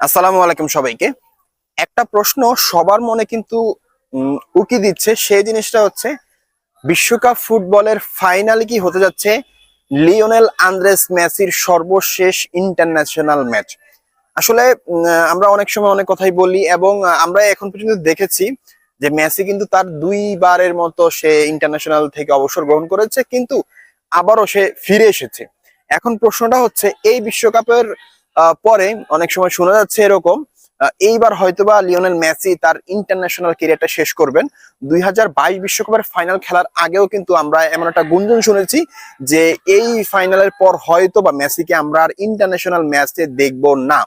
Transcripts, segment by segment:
আসসালামু আলাইকুম সবাইকে। একটা প্রশ্ন সবার মনে কিন্তু উকি দিচ্ছে, সেই জিনিসটা হচ্ছে বিশ্বকাপ ফুটবলের ফাইনালে কি হতে যাচ্ছে লিওনেল আন্দ্রেস মেসির সর্বশেষ ইন্টারন্যাশনাল ম্যাচ। আসলে আমরা অনেক সময় অনেক কথাই বলি এবং আমরা এখন পর্যন্ত দেখেছি যে মেসি কিন্তু তার দুইবারের মতো সে ইন্টারন্যাশনাল থেকে অবসর গ্রহণ করেছে, কিন্তু আবারও সে ফিরে এসেছে। এখন প্রশ্নটা হচ্ছে এই বিশ্বকাপের পরে অনেক সময় শোনা যাচ্ছে এরকম এইবার হয়তোবা লিওনেল মেসি তার ইন্টারন্যাশনাল ক্যারিয়ারটা শেষ করবেন। 2022 বিশ্বকাপের ফাইনাল খেলার আগেও কিন্তু আমরা এমন একটা গুঞ্জন শুনেছি যে এই ফাইনালের পর হয়তোবা মেসিকে আমরা আর ইন্টারন্যাশনাল ম্যাচে দেখবো না।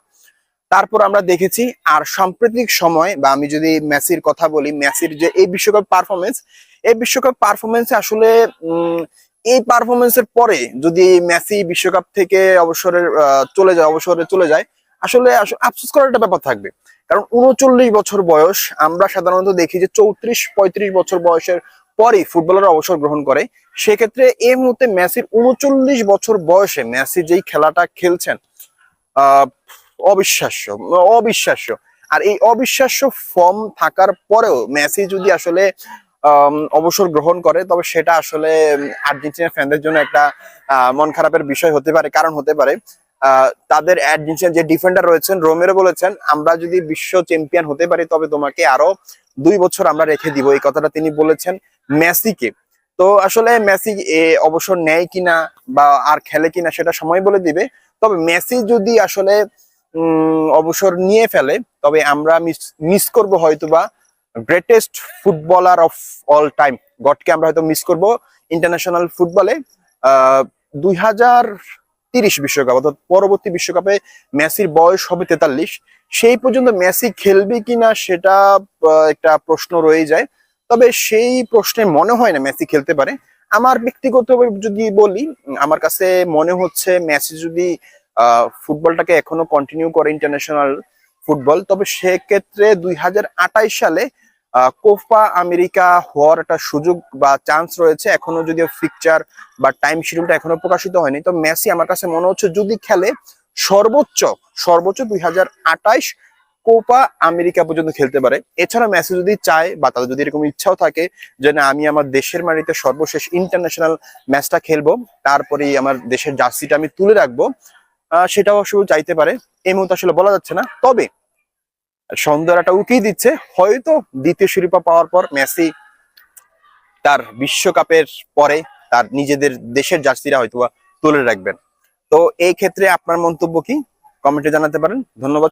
তারপর আমরা দেখেছি। আর সাম্প্রতিক সময় বা আমি যদি মেসির কথা বলি, মেসির যে এই বিশ্বকাপ পারফরমেন্স, এই বিশ্বকাপ পারফরমেন্সে আসলে এই পারফরমেন্সের পরে যদি মেসি বিশ্বকাপ থেকে অবসরে চলে যায়, আসলে আফসোস করার একটা ব্যাপার থাকবে। কারণ 39 বছর বয়স, আমরা সাধারণত দেখি যে 34-35 বছর বয়সের পরেই ফুটবলার অবসর গ্রহণ করে। সেক্ষেত্রে এই মুহূর্তে মেসির 39 বছর বয়সে মেসি যেই খেলাটা খেলছেন, আহ অবিশ্বাস্য, অবিশ্বাস্য। আর এই অবিশ্বাস্য ফর্ম থাকার পরেও মেসি যদি আসলে অবসর গ্রহণ করে, তবে সেটা আসলে আর্জেন্টিনা ফ্যানদের জন্য একটা মন খারাপের বিষয় হতে পারে, কারণ হতে পারে। তাদের আর্জেন্টিনার যে ডিফেন্ডার রয়েছেন রোমেরো বলেছেন, আমরা যদি বিশ্ব চ্যাম্পিয়ন হতে পারি তবে তোমাকে আরো 2 বছর আমরা রেখে দিব, এই কথাটা তিনি বলেছেন মেসিকে। তো আসলে মেসি অবসর নেয় কিনা বা আর খেলে কিনা সেটা সময় বলে দিবে। তবে মেসি যদি আসলে অবসর নিয়ে ফেলে, তবে আমরা মিস করব হয়তোবা greatest footballer of all time গডকে আমরা হয়তো মিস করব ইন্টারন্যাশনাল ফুটবলে। 2030 বিশ্বকাপ অর্থাৎ পরবর্তী বিশ্বকাপে মেসির বয়স হবে 43। সেই পর্যন্ত মেসি খেলবে কিনা সেটা একটা প্রশ্ন রয়ে যায়। তবে সেই প্রশ্নে মনে হয় না মেসি খেলতে পারে। আমার ব্যক্তিগতভাবে যদি বলি, আমার কাছে মনে হচ্ছে মেসি যদি ফুটবলটাকে এখনো কন্টিনিউ করে ইন্টারন্যাশনাল ফুটবল, তবে সেক্ষেত্রে 2028 সালে কোপা আমেরিকা হওয়ার একটা সুযোগ বা চান্স রয়েছে। এখনো যদিও ফিকচার বা টাইম শিডিউলটা এখনো প্রকাশিত হয়নি, তো মেসি আমার কাছে মনে হচ্ছে যদি খেলে সর্বোচ্চ সর্বোচ্চ 2028 কোপা আমেরিকা পর্যন্ত খেলতে পারে। এছাড়া মেসি যদি চায় বা তাদের যদি এরকম ইচ্ছাও থাকে যে না, আমি আমার দেশের মাটিতে সর্বশেষ ইন্টারন্যাশনাল ম্যাচটা খেলবো, তারপরেই আমার দেশের জার্সিটা আমি তুলে রাখবো, সেটাও আসলে চাইতে পারে। এই মুহূর্তে আসলে বলা যাচ্ছে না। তবে সন্দেহটা উকিয়ে দিচ্ছে, হয়তো দ্বিতীয় শিরোপা পাওয়ার পর মেসি তার বিশ্বকাপের পরে তার নিজেদের দেশের জার্সিরা হয়তো তুলে রাখবেন। তো এই ক্ষেত্রে আপনার মন্তব্য কি, কমেন্টে জানাতে পারেন। ধন্যবাদ।